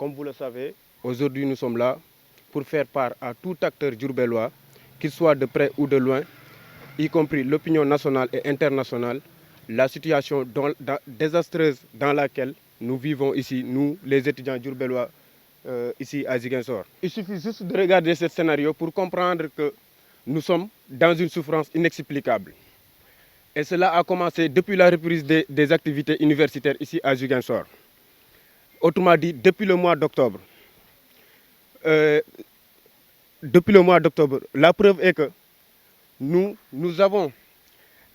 Comme vous le savez, aujourd'hui nous sommes là pour faire part à tout acteur diourbellois, qu'il soit de près ou de loin, y compris l'opinion nationale et internationale, la situation désastreuse dans laquelle nous vivons ici, nous les étudiants diourbellois, ici à Ziguinchor. Il suffit juste de regarder ce scénario pour comprendre que nous sommes dans une souffrance inexplicable. Et cela a commencé depuis la reprise des activités universitaires ici à Ziguinchor. Autrement dit, depuis le mois d'octobre. La preuve est que nous avons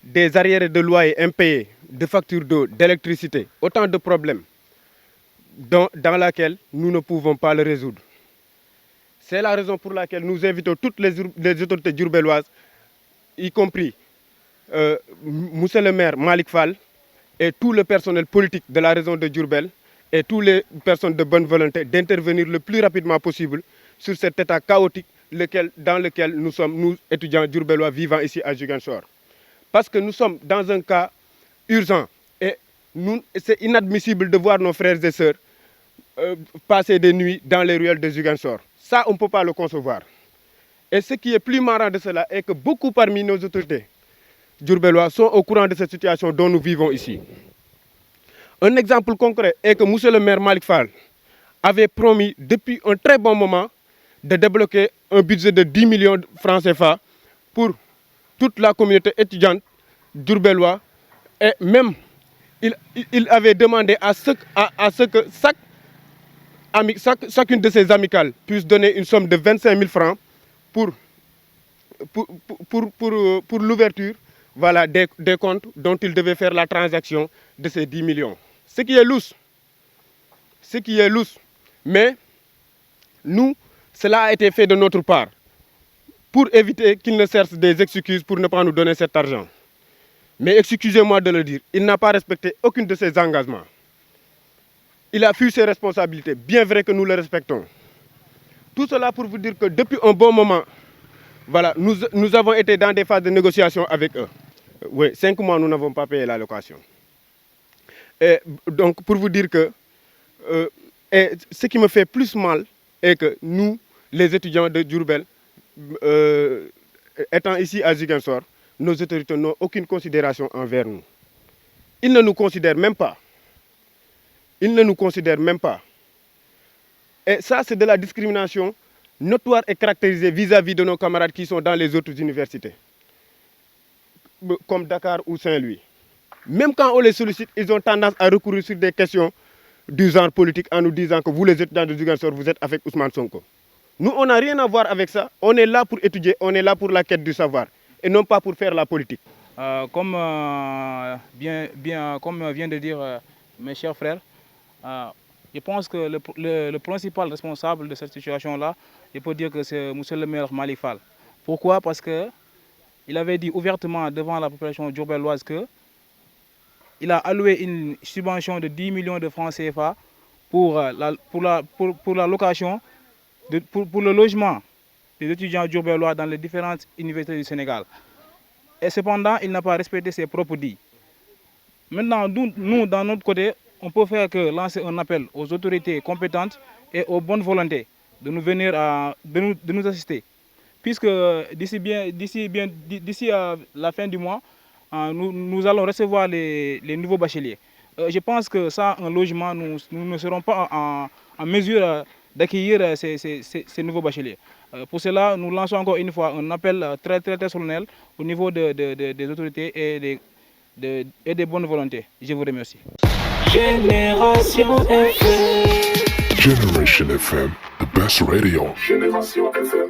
des arriérés de loyers impayés, de factures d'eau, d'électricité, autant de problèmes dans lesquels nous ne pouvons pas le résoudre. C'est la raison pour laquelle nous invitons toutes les autorités diourbelloises, y compris Monsieur le maire Malick Fall et tout le personnel politique de la région de Diourbel et toutes les personnes de bonne volonté d'intervenir le plus rapidement possible sur cet état chaotique dans lequel nous sommes, nous étudiants diourbellois vivant ici à Ziguinchor. Parce que nous sommes dans un cas urgent et c'est inadmissible de voir nos frères et sœurs passer des nuits dans les ruelles de Ziguinchor. Ça, on ne peut pas le concevoir. Et ce qui est plus marrant de cela est que beaucoup parmi nos autorités diourbellois sont au courant de cette situation dont nous vivons ici. Un exemple concret est que monsieur le maire Malick Fall avait promis depuis un très bon moment de débloquer un budget de 10 millions de francs CFA pour toute la communauté étudiante diourbelloise. Et même, il avait demandé à ce que chacune de ses amicales puisse donner une somme de 25 000 francs pour l'ouverture des comptes dont il devait faire la transaction de ces 10 millions. Ce qui est louche. Mais nous, cela a été fait de notre part pour éviter qu'il ne cherche des excuses pour ne pas nous donner cet argent. Mais excusez-moi de le dire, il n'a pas respecté aucun de ses engagements. Il a fui ses responsabilités, bien vrai que nous le respectons. Tout cela pour vous dire que depuis un bon moment, nous avons été dans des phases de négociation avec eux. Oui, 5 mois, nous n'avons pas payé la location. Et donc, pour vous dire que ce qui me fait plus mal est que nous, les étudiants de Diourbel, étant ici à Ziguinchor, nos autorités n'ont aucune considération envers nous. Ils ne nous considèrent même pas. Et ça, c'est de la discrimination notoire et caractérisée vis-à-vis de nos camarades qui sont dans les autres universités, comme Dakar ou Saint-Louis. Même quand on les sollicite, ils ont tendance à recourir sur des questions du genre politique en nous disant que vous, les étudiants de Ziguinchor, vous êtes avec Ousmane Sonko. Nous, on n'a rien à voir avec ça. On est là pour étudier, on est là pour la quête du savoir et non pas pour faire la politique. Comme vient de dire mes chers frères, je pense que le principal responsable de cette situation-là, je peux dire que c'est monsieur le maire Malick Fall. Pourquoi? Parce qu'il avait dit ouvertement devant la population diourbelloise qu'il a alloué une subvention de 10 millions de francs CFA pour la location, pour le logement des étudiants diourbellois dans les différentes universités du Sénégal. Et cependant, il n'a pas respecté ses propres dits. Maintenant, nous, dans notre côté, on peut faire que lancer un appel aux autorités compétentes et aux bonnes volontés de nous venir de nous assister. Puisque d'ici la fin du mois, nous allons recevoir les nouveaux bacheliers. Je pense que ça, un logement, nous ne serons pas en mesure d'accueillir ces nouveaux bacheliers. Pour cela, nous lançons encore une fois un appel très, très, très solennel au niveau des autorités et des bonnes volontés. Je vous remercie. Génération FM. Generation FM, the best radio. Génération FM.